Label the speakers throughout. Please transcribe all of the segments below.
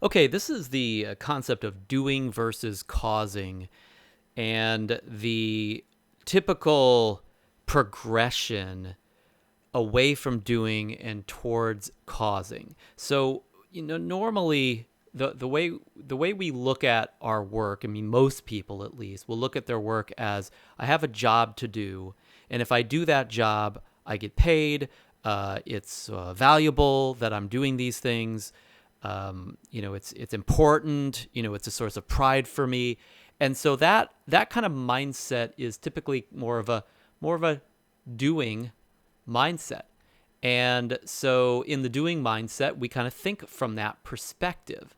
Speaker 1: Okay, this is the concept of doing versus causing and the typical progression away from doing and towards causing. So, normally the way we look at our work, I mean most people at least, will look at their work as I have a job to do, and if I do that job, I get paid. It's valuable that I'm doing these things. It's important. It's a source of pride for me, and so that kind of mindset is typically more of a doing mindset. And so in the doing mindset, we kind of think from that perspective.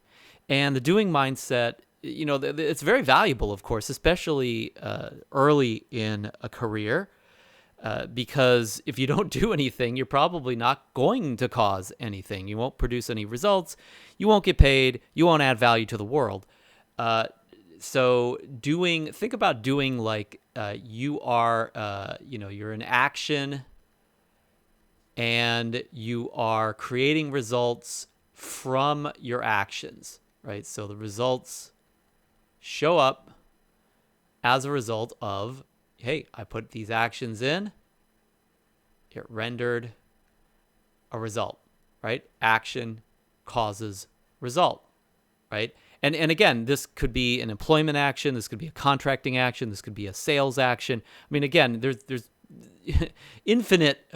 Speaker 1: And the doing mindset, it's very valuable, of course, especially early in a career, because if you don't do anything, you're probably not going to cause anything. You won't produce any results. You won't get paid. You won't add value to the world. So think about doing like you're in action and you are creating results from your actions, right? So the results show up as a result of, hey, I put these actions in, it rendered a result, right? Action causes result, right? And again, this could be an employment action, this could be a contracting action, this could be a sales action. I mean, again, there's infinite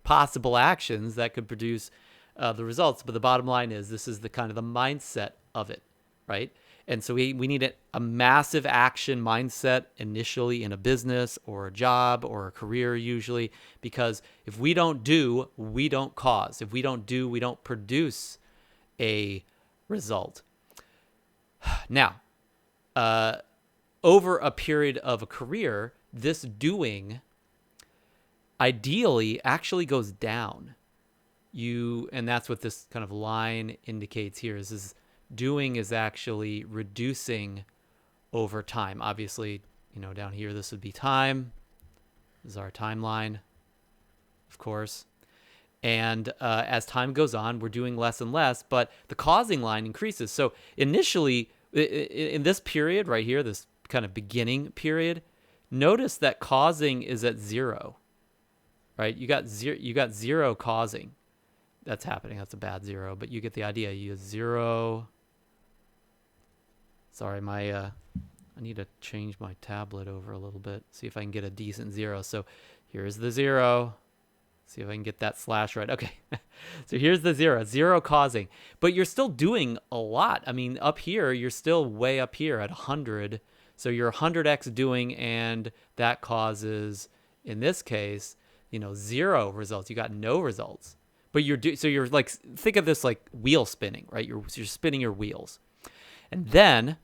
Speaker 1: possible actions that could produce the results, but the bottom line is this is the kind of the mindset of it, right? And so we need a massive action mindset initially in a business or a job or a career usually, because if we don't do, we don't cause. If we don't do, we don't produce a result. Now, over a period of a career, this doing ideally actually goes down. And that's what this kind of line indicates here is doing is actually reducing over time. Obviously, down here, this would be time. This is our timeline, of course. And as time goes on, we're doing less and less, but the causing line increases. So initially, in this period right here, this kind of beginning period, notice that causing is at zero, right? You got zero causing. That's happening. That's a bad zero, but you get the idea. You have zero. Sorry, I need to change my tablet over a little bit, see if I can get a decent zero. So here's the zero. See if I can get that slash right. Okay. So here's the zero causing, but you're still doing a lot. I mean, up here, you're still way up here at 100. So you're 100x doing, and that causes, in this case, zero results. You got no results, but you're like, think of this like wheel spinning, right? You're spinning your wheels. And then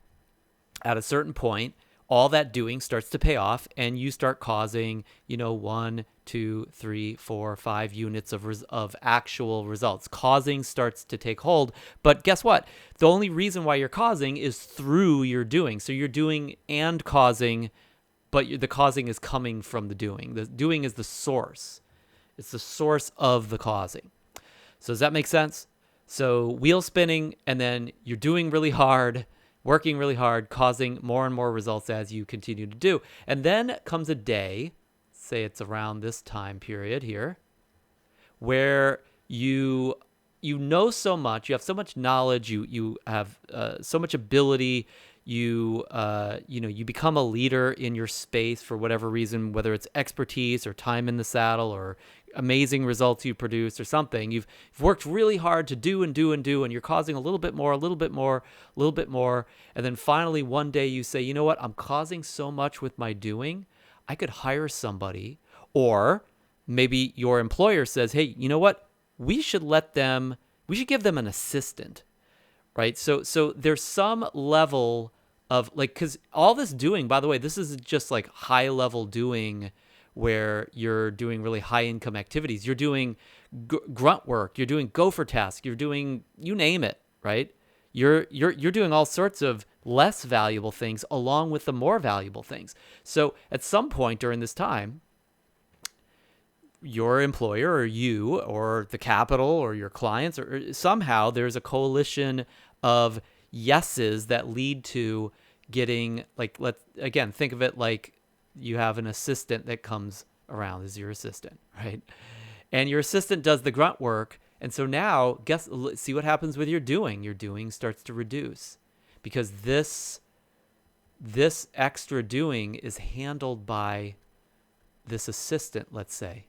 Speaker 1: at a certain point, all that doing starts to pay off, and you start causing, 1, 2, 3, 4, 5 units of actual results. Causing starts to take hold, but guess what? The only reason why you're causing is through your doing. So you're doing and causing, but the causing is coming from the doing. The doing is the source. It's the source of the causing. So does that make sense? So wheel spinning, and then you're doing really hard, working really hard, causing more and more results as you continue to do. And then comes a day, say it's around this time period here, where you know so much, you have so much knowledge, you have so much ability, you become a leader in your space for whatever reason, whether it's expertise or time in the saddle or amazing results you produce or something. You've worked really hard to do and do and do, and you're causing a little bit more, a little bit more, a little bit more. And then finally one day you say, you know what, I'm causing so much with my doing, I could hire somebody. Or maybe your employer says, hey, you know what, we should give them an assistant, right? So there's some level of like, because all this doing, by the way, this is just like high level doing where you're doing really high income activities. You're doing grunt work. You're doing gopher tasks. You're doing, you name it, right? You're doing all sorts of less valuable things along with the more valuable things. So at some point during this time, your employer or you or the capital or your clients or somehow there's a coalition of yeses that lead to getting, like, again, think of it like you have an assistant that comes around. This is your assistant, right? And your assistant does the grunt work. And so now see what happens with your doing. Your doing starts to reduce because this extra doing is handled by this assistant, let's say.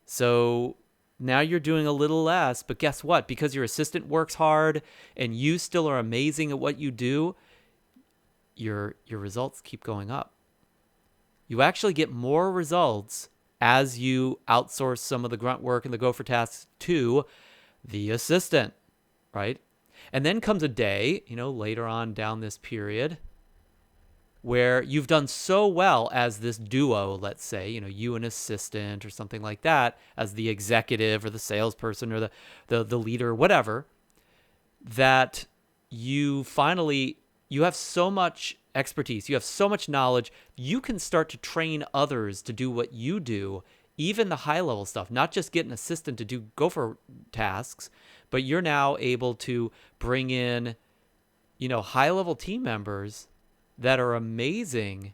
Speaker 1: So now you're doing a little less, but guess what? Because your assistant works hard and you still are amazing at what you do, your results keep going up. You actually get more results as you outsource some of the grunt work and the Gopher tasks to the assistant, right? And then comes a day, later on down this period, where you've done so well as this duo, let's say, you and assistant or something like that, as the executive or the salesperson or the leader, whatever, that you have so much expertise, you have so much knowledge, you can start to train others to do what you do, even the high level stuff, not just get an assistant to do Gopher tasks, but you're now able to bring in, high level team members that are amazing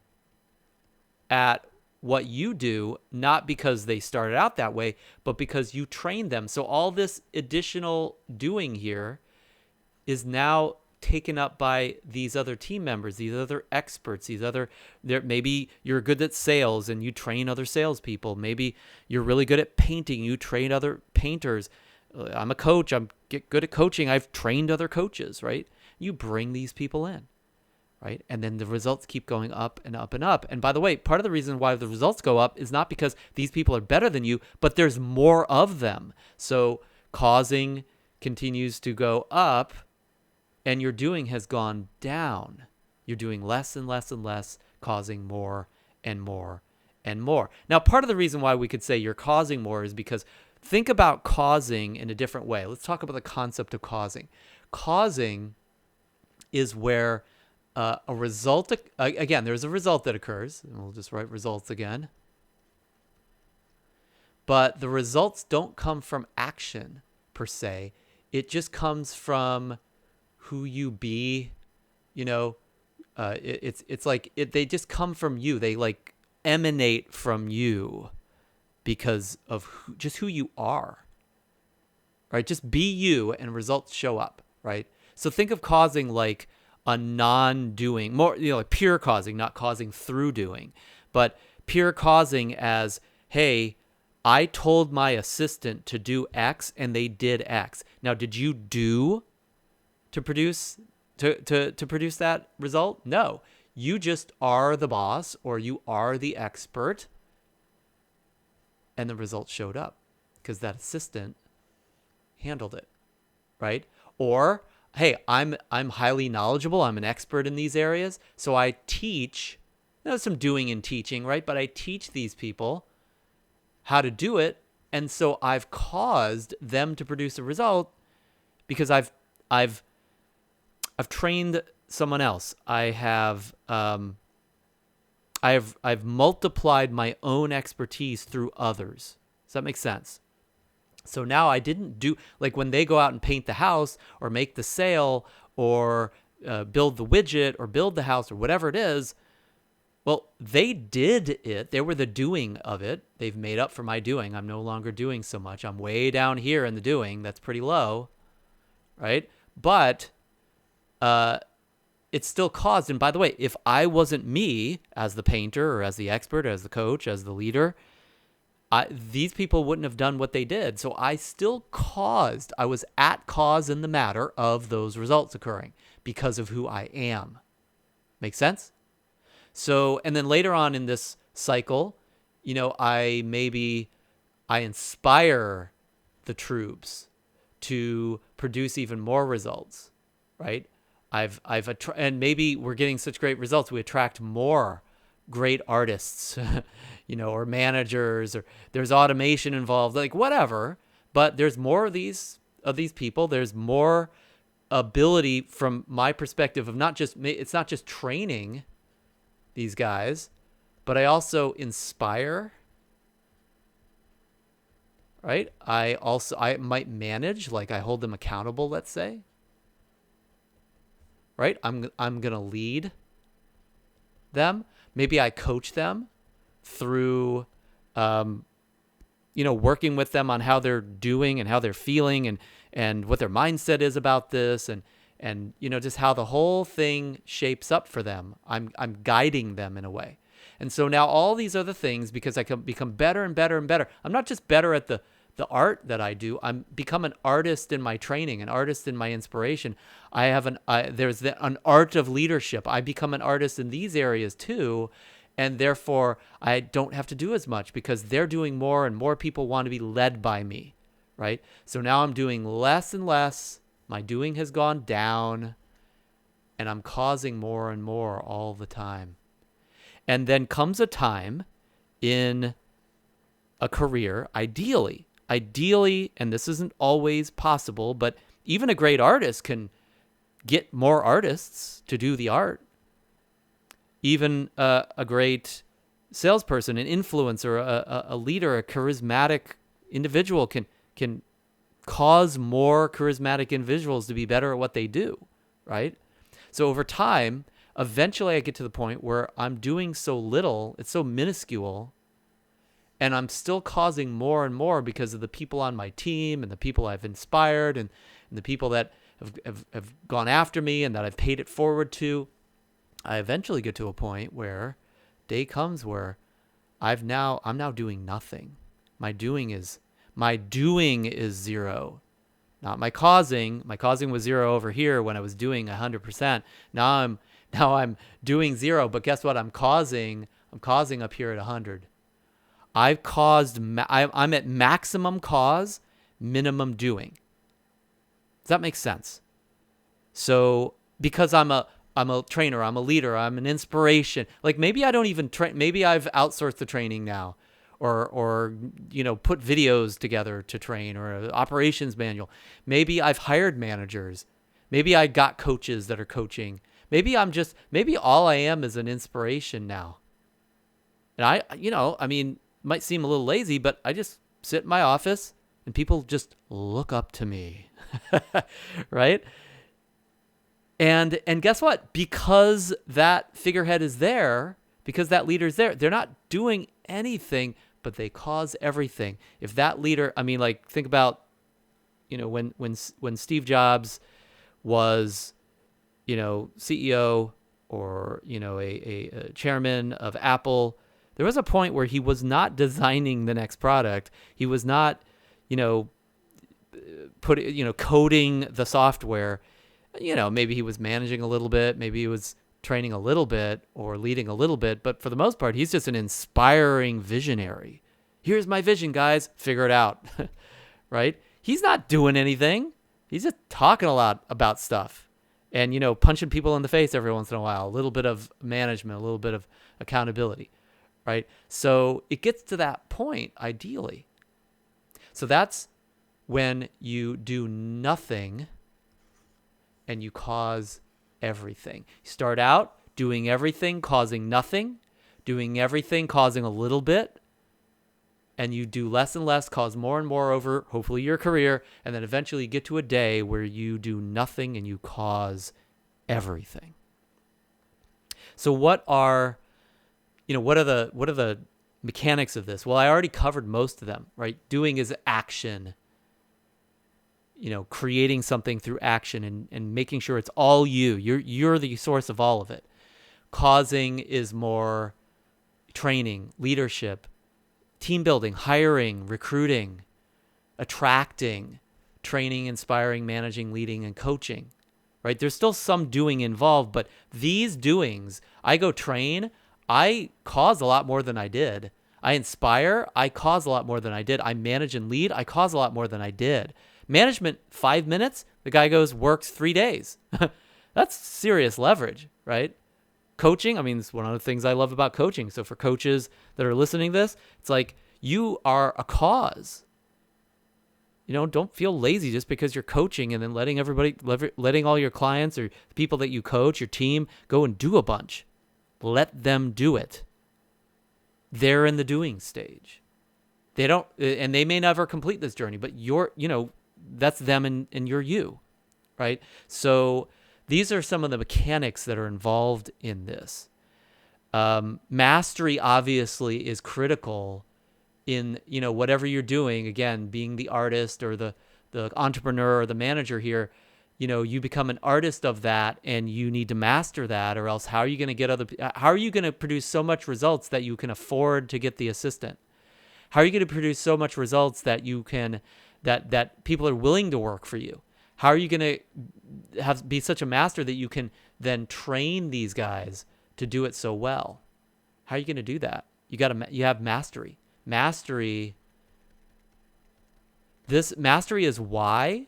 Speaker 1: at what you do, not because they started out that way, but because you trained them. So all this additional doing here is now taken up by these other team members, these other experts, maybe you're good at sales and you train other salespeople. Maybe you're really good at painting, you train other painters. I'm a coach, I'm good at coaching, I've trained other coaches, right? You bring these people in. Right? And then the results keep going up and up and up. And by the way, part of the reason why the results go up is not because these people are better than you, but there's more of them. So causing continues to go up and your doing has gone down. You're doing less and less and less, causing more and more and more. Now, part of the reason why we could say you're causing more is because think about causing in a different way. Let's talk about the concept of causing. Causing is where a result, again, there's a result that occurs, and we'll just write results again. But the results don't come from action per se. It just comes from who you be. It's like they just come from you. They like emanate from you because of just who you are. Right? Just be you, and results show up. Right? So think of causing like a non-doing, more, like pure causing, not causing through doing, but pure causing as, hey, I told my assistant to do X and they did X. Now, did you do to produce that result? No, you just are the boss or you are the expert, and the result showed up because that assistant handled it, right? Or hey, I'm highly knowledgeable. I'm an expert in these areas. So I teach, there's some doing and teaching, right? But I teach these people how to do it. And so I've caused them to produce a result because I've trained someone else. I've multiplied my own expertise through others. Does that make sense? So now I didn't do, like when they go out and paint the house or make the sale or build the widget or build the house or whatever it is, well, they did it. They were the doing of it. They've made up for my doing. I'm no longer doing so much. I'm way down here in the doing. That's pretty low, right? But it's still caused. And by the way, if I wasn't me as the painter or as the expert, as the coach, as the leader, these people wouldn't have done what they did. So I still caused, I was at cause in the matter of those results occurring because of who I am. Make sense? So, and then later on in this cycle, I inspire the troops to produce even more results, right? And maybe we're getting such great results, we attract more great artists, or managers, or there's automation involved, like whatever. But there's more of these people. There's more ability from my perspective of it's not just training these guys, but I also inspire, right? I might manage, like I hold them accountable, let's say. right? I'm going to lead them. Maybe I coach them through, working with them on how they're doing and how they're feeling and what their mindset is about this and just how the whole thing shapes up for them. I'm guiding them in a way. And so now all these other things, because I can become better and better and better. I'm not just better at the art that I do. I'm become an artist in my training, an artist in my inspiration. I have there's an art of leadership. I become an artist in these areas too. And therefore I don't have to do as much because they're doing more and more people want to be led by me, right? So now I'm doing less and less. My doing has gone down and I'm causing more and more all the time. And then comes a time in a career, ideally, and this isn't always possible, but even a great artist can get more artists to do the art. Even a great salesperson, an influencer, a leader, a charismatic individual can cause more charismatic individuals to be better at what they do, right? So over time, eventually I get to the point where I'm doing so little, it's so minuscule, and I'm still causing more and more because of the people on my team and the people I've inspired and the people that have gone after me and that I've paid it forward to. I eventually get to a point where day comes where I'm now doing nothing. My doing is zero. Not my causing. My causing was zero over here when I was doing 100%. Now I'm doing zero, but guess what? I'm causing up here at 100. I'm at maximum cause, minimum doing. Does that make sense? So because I'm a trainer, I'm a leader, I'm an inspiration. Like maybe I don't even train. Maybe I've outsourced the training now, or put videos together to train, or an operations manual. Maybe I've hired managers. Maybe I got coaches that are coaching. Maybe all I am is an inspiration now. And might seem a little lazy, but I just sit in my office and people just look up to me, right? And guess what? Because that figurehead is there, because that leader's there, they're not doing anything, but they cause everything. If that leader, think about, when Steve Jobs was, CEO or, a chairman of Apple, there was a point where he was not designing the next product. He was not, coding the software. Maybe he was managing a little bit, maybe he was training a little bit or leading a little bit, but for the most part, he's just an inspiring visionary. Here's my vision, guys, figure it out, right? He's not doing anything. He's just talking a lot about stuff and, punching people in the face every once in a while, a little bit of management, a little bit of accountability, right? So it gets to that point, ideally. So that's when you do nothing and you cause everything. You start out doing everything, causing nothing, doing everything, causing a little bit, and you do less and less, cause more and more over, hopefully, your career, and then eventually you get to a day where you do nothing and you cause everything. So what are the mechanics of this? Well, I already covered most of them, right? Doing is action. Creating something through action and making sure it's all you. You're the source of all of it. Causing is more training, leadership, team building, hiring, recruiting, attracting, training, inspiring, managing, leading, and coaching, right? There's still some doing involved, but these doings, I go train, I cause a lot more than I did. I inspire, I cause a lot more than I did. I manage and lead, I cause a lot more than I did. Management, 5 minutes, the guy works 3 days. That's serious leverage, right? Coaching, it's one of the things I love about coaching. So for coaches that are listening to this, it's like you are a cause. Don't feel lazy just because you're coaching and then letting all your clients or the people that you coach, your team, go and do a bunch. Let them do it. They're in the doing stage. They don't, and they may never complete this journey, but that's them and you're you, right? So These are some of the mechanics that are involved in this. Mastery obviously is critical in, whatever you're doing. Again, being the artist or the entrepreneur or the manager here, you become an artist of that, and you need to master that, or else how are you going to produce so much results that you can afford to get the assistant? How are you going to produce so much results that that people are willing to work for you? How are you going to be such a master that you can then train these guys to do it so well? How are you going to do that? You have mastery. Mastery is why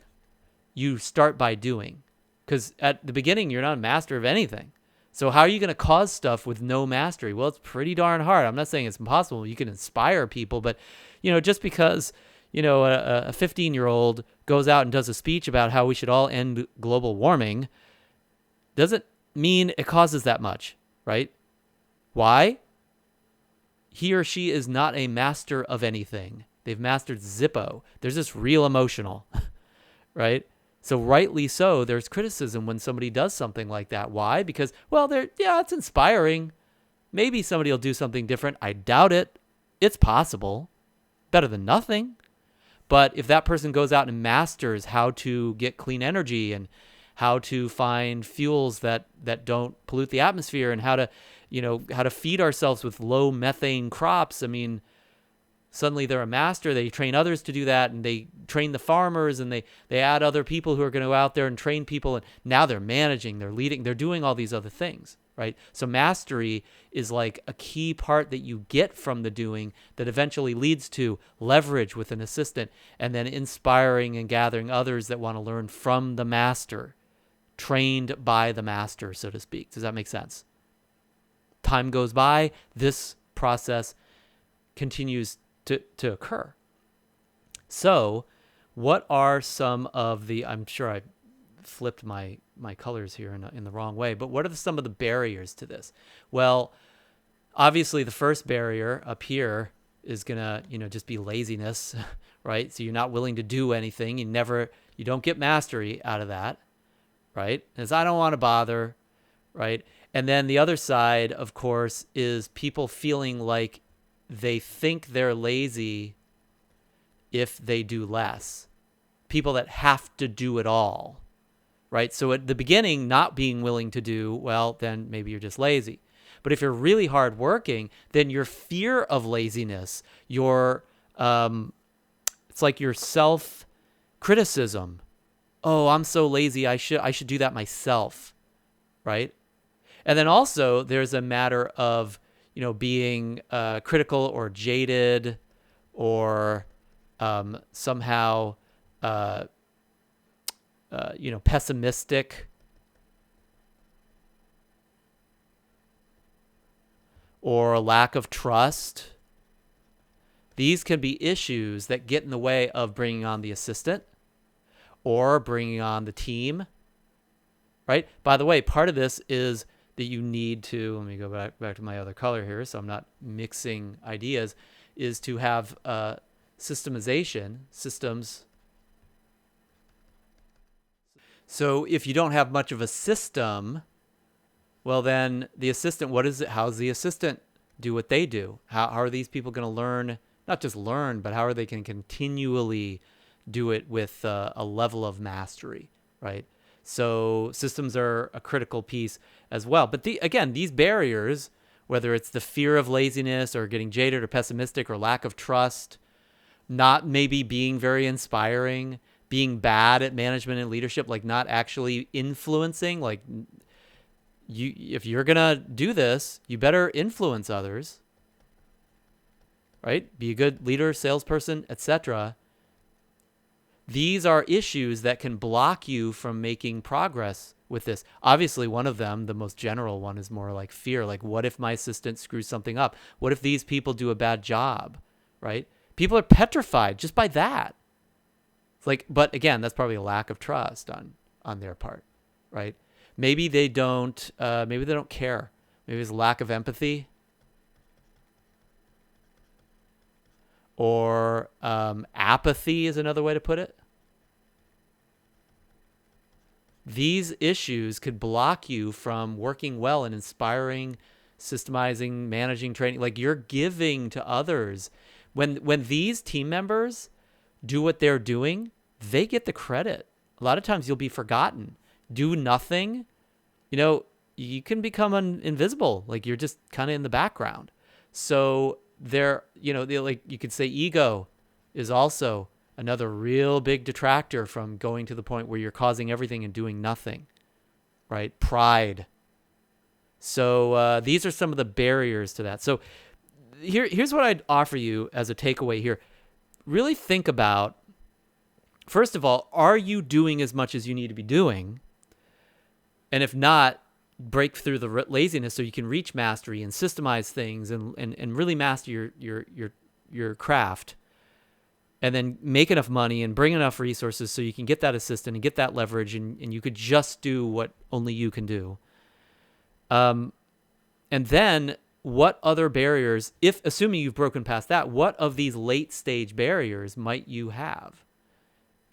Speaker 1: you start by doing. Because at the beginning, you're not a master of anything. So how are you going to cause stuff with no mastery? Well, it's pretty darn hard. I'm not saying it's impossible. You can inspire people, but just because a 15-year-old goes out and does a speech about how we should all end global warming doesn't mean it causes that much, right? Why? He or she is not a master of anything. They've mastered Zippo. There's this real emotional, right? So rightly so, there's criticism when somebody does something like that. Why? Because, well, it's inspiring. Maybe somebody will do something different. I doubt it. It's possible. Better than nothing. But if that person goes out and masters how to get clean energy and how to find fuels that don't pollute the atmosphere and how to feed ourselves with low methane crops, I mean, suddenly they're a master. They train others to do that, and they train the farmers, and they add other people who are going to go out there and train people, and now they're managing, they're leading, they're doing all these other things, right? So mastery is like a key part that you get from the doing that eventually leads to leverage with an assistant, and then inspiring and gathering others that want to learn from the master, trained by the master, so to speak. Does that make sense? Time goes by, this process continues to occur. So what are some of the, I'm sure I flipped my colors here in the wrong way, but what are some of the barriers to this? Well, obviously the first barrier up here is gonna, just be laziness, right? So you're not willing to do anything. You don't get mastery out of that, right? Because I don't want to bother, right? And then the other side, of course, is people feeling like they think they're lazy if they do less. People that have to do it all, right? So at the beginning, not being willing to do, well, then maybe you're just lazy. But if you're really hardworking, then your fear of laziness, it's like your self-criticism. Oh, I'm so lazy. I should do that myself, right? And then also there's a matter of being critical or jaded or somehow, pessimistic or a lack of trust. These can be issues that get in the way of bringing on the assistant or bringing on the team, right? By the way, part of this is that you need to, let me go back to my other color here so I'm not mixing ideas, is to have systemization, systems. So if you don't have much of a system, well then the assistant, how's the assistant do what they do? How are these people going to learn, not just learn, but how are they can continually do it with a level of mastery, right? So systems are a critical piece as well. But again, these barriers, whether it's the fear of laziness or getting jaded or pessimistic or lack of trust, not maybe being very inspiring, being bad at management and leadership, like not actually influencing, like if you're going to do this, you better influence others, right? Be a good leader, salesperson, etc. These are issues that can block you from making progress with this. Obviously, one of them, the most general one, is more like fear. Like, what if my assistant screws something up? What if these people do a bad job, right? People are petrified just by that. It's like, but again, that's probably a lack of trust on their part, right? Maybe they don't care. Maybe it's a lack of empathy. Or apathy is another way to put it. these issues could block you from working well and inspiring, systemizing, managing, training. Like, you're giving to others. When these team members do what they're doing, they get the credit. A lot of times you'll be forgotten. Do nothing, you can become invisible. Like, you're just kind of in the background. So like, you could say ego is also another real big detractor from going to the point where you're causing everything and doing nothing, right? Pride. So these are some of the barriers to that. So here's what I'd offer you as a takeaway here. Really think about, first of all, are you doing as much as you need to be doing? And if not, break through the laziness so you can reach mastery and systemize things and really master your craft. And then make enough money and bring enough resources so you can get that assistant and get that leverage, and you could just do what only you can do. And then what other barriers, assuming you've broken past that, what of these late stage barriers might you have?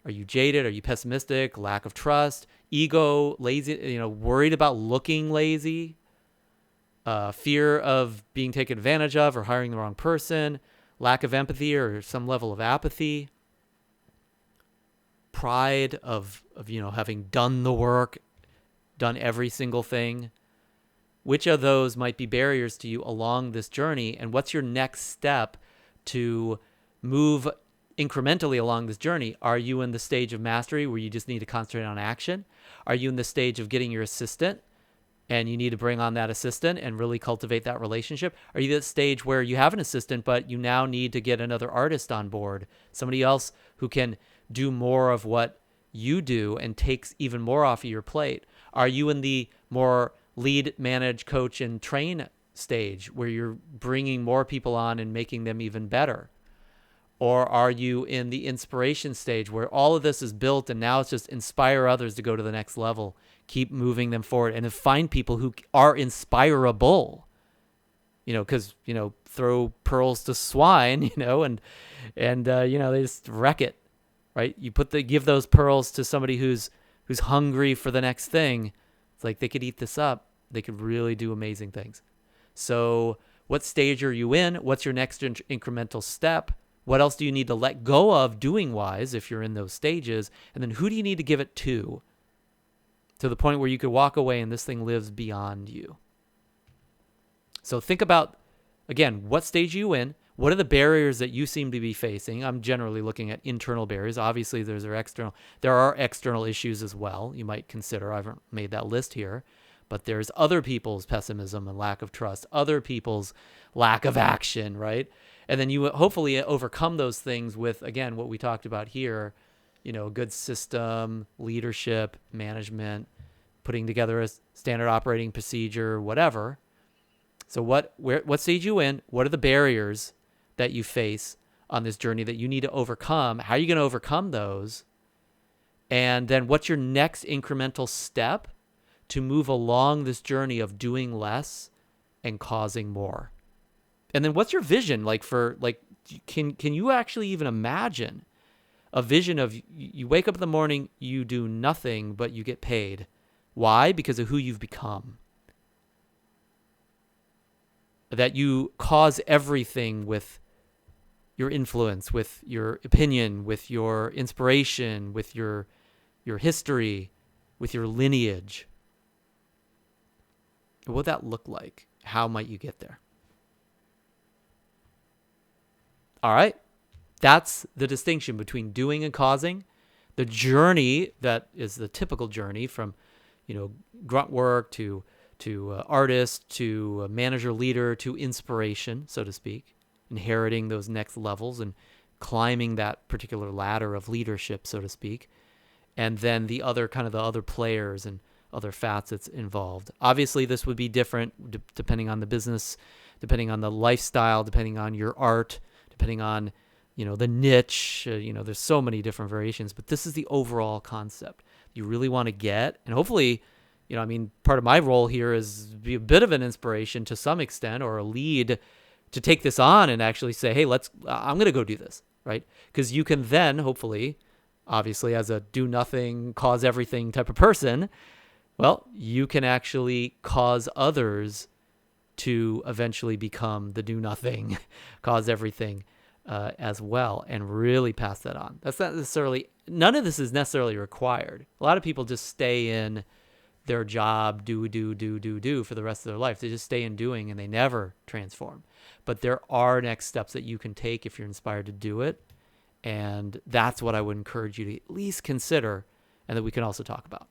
Speaker 1: Are you jaded? Are you pessimistic? Lack of trust? Ego? Lazy? Worried about looking lazy? Fear of being taken advantage of or hiring the wrong person? Lack of empathy or some level of apathy? Pride of having done the work, done every single thing? Which of those might be barriers to you along this journey? And what's your next step to move incrementally along this journey? Are you in the stage of mastery where you just need to concentrate on action? Are you in the stage of getting your assistant and you need to bring on that assistant and really cultivate that relationship? Are you at the stage where you have an assistant, but you now need to get another artist on board, somebody else who can do more of what you do and takes even more off of your plate? Are you in the more lead, manage, coach, and train stage where you're bringing more people on and making them even better? Or are you in the inspiration stage where all of this is built and now it's just inspire others to go to the next level, keep moving them forward, and to find people who are inspirable? Because, throw pearls to swine, and they just wreck it, right? You give those pearls to somebody who's hungry for the next thing. It's like they could eat this up. They could really do amazing things. So what stage are you in? What's your next incremental step? What else do you need to let go of doing wise if you're in those stages? And then who do you need to give it to the point where you could walk away and this thing lives beyond you? So think about, again, what stage are you in? What are the barriers that you seem to be facing? I'm generally looking at internal barriers. Obviously, there are external issues as well you might consider. I haven't made that list here. But there's other people's pessimism and lack of trust, other people's lack of action, right? And then you hopefully overcome those things with, again, what we talked about here, a good system, leadership, management, putting together a standard operating procedure, whatever. So what stage are you in? What are the barriers that you face on this journey that you need to overcome? How are you going to overcome those? And then what's your next incremental step to move along this journey of doing less and causing more? And then what's your vision? Can you actually even imagine a vision of you wake up in the morning, you do nothing, but you get paid? Why? Because of who you've become. That you cause everything with your influence, with your opinion, with your inspiration, with your history, with your lineage. What would that look like? How might you get there? All right. That's the distinction between doing and causing. The journey that is the typical journey from, grunt work to artist to manager leader to inspiration, so to speak, inheriting those next levels and climbing that particular ladder of leadership, so to speak. And then the other players and other facets involved. Obviously, this would be different depending on the business, depending on the lifestyle, depending on your art, depending on, the niche. There's so many different variations, but this is the overall concept you really want to get. And hopefully, part of my role here is be a bit of an inspiration to some extent, or a lead to take this on and actually say, hey, I'm going to go do this, right? Because you can then hopefully obviously as a do nothing, cause everything type of person, well, you can actually cause others to eventually become the do nothing, cause everything as well, and really pass that on. That's not necessarily, none of this is necessarily required. A lot of people just stay in their job, do for the rest of their life. They just stay in doing and they never transform. But there are next steps that you can take if you're inspired to do it. And that's what I would encourage you to at least consider and that we can also talk about.